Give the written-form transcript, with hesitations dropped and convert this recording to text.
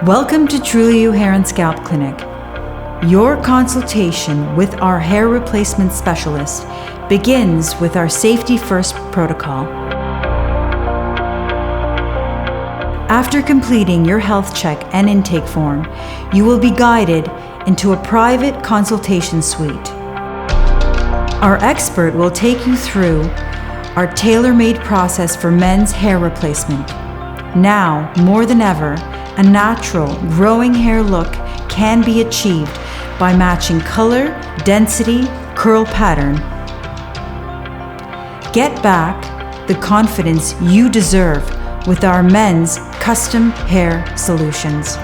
Welcome to TrulyYou Hair and Scalp Clinic. Your consultation with our hair replacement specialist begins with our Safety First protocol. After completing your health check and intake form, you will be guided into a private consultation suite. Our expert will take you through our tailor-made process for men's hair replacement. Now, more than ever, a natural, growing hair look can be achieved by matching color, density, curl pattern. Get back the confidence you deserve with our men's custom hair solutions.